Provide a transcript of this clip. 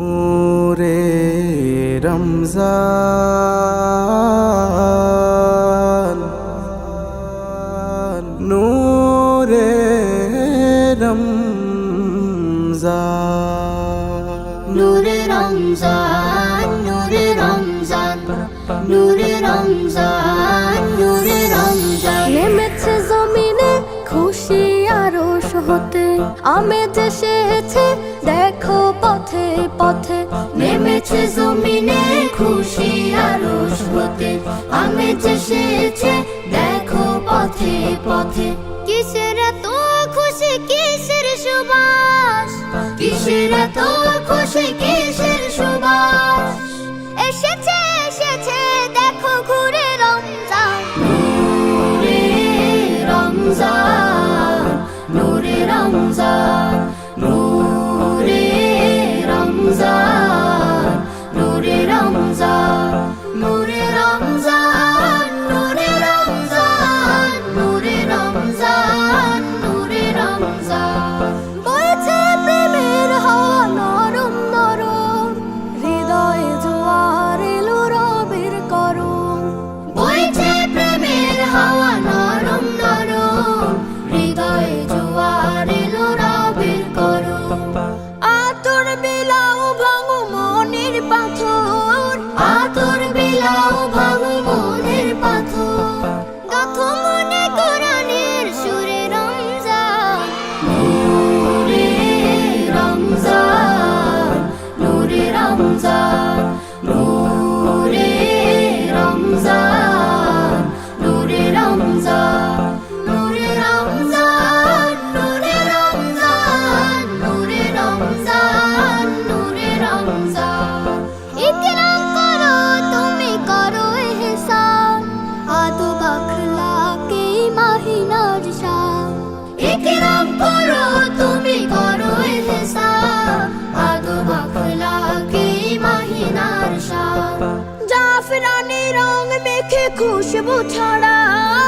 নূরে রমজান নূরে রমজান নূরে রমজান নূরে রমজান নূরে রমজান নূরে রমজান নেমেছে জমিনে খুশি আরশ হতে আমেজ এসেছে দেখো পথে পথে নেমেছে জমিনে খুশি আরশ হতে আমেজ এসেছে দেখো পথে পথে কিসের এত খুশি কিসের সুবাস কিসের এত খুশি কিসের সুবাস এসেছে এসেছে দেখো ঘুরে রমজান নূরে রমজান নূরে রমজান নূরে রমজান নূরে রমজান নূরে রমজান নূরে রমজান নূরে রমজান নূরে রমজান বইছে প্রেমের হাওয়া নরম নরম হৃদয়ে জোয়ার এলো রবের করম বইছে প্রেমের হাওয়া নরম নরম হৃদয়ে জোয়ার এলো রবের করম আতর বিলাও ভাঙো মনের পাথর আতর বিলাও ভাঙো মনের পাথর গাথো মনে কোরআনের সুরে রমজান নূরে রমজান নূরে রমজান নূরে রমজান নূরে রমজান নূরে রমজান নূরে রমজান নূরে রমজান নূরে রমজান ইকরাম করো তুমি করো ইহসান আদব আখলাকে মাহিনার শান ইকরাম করো তুমি করো ইহসান আদব আখলাকে মাহিনার শান জাফরানি রং মেখে খুশবু ছড়ায়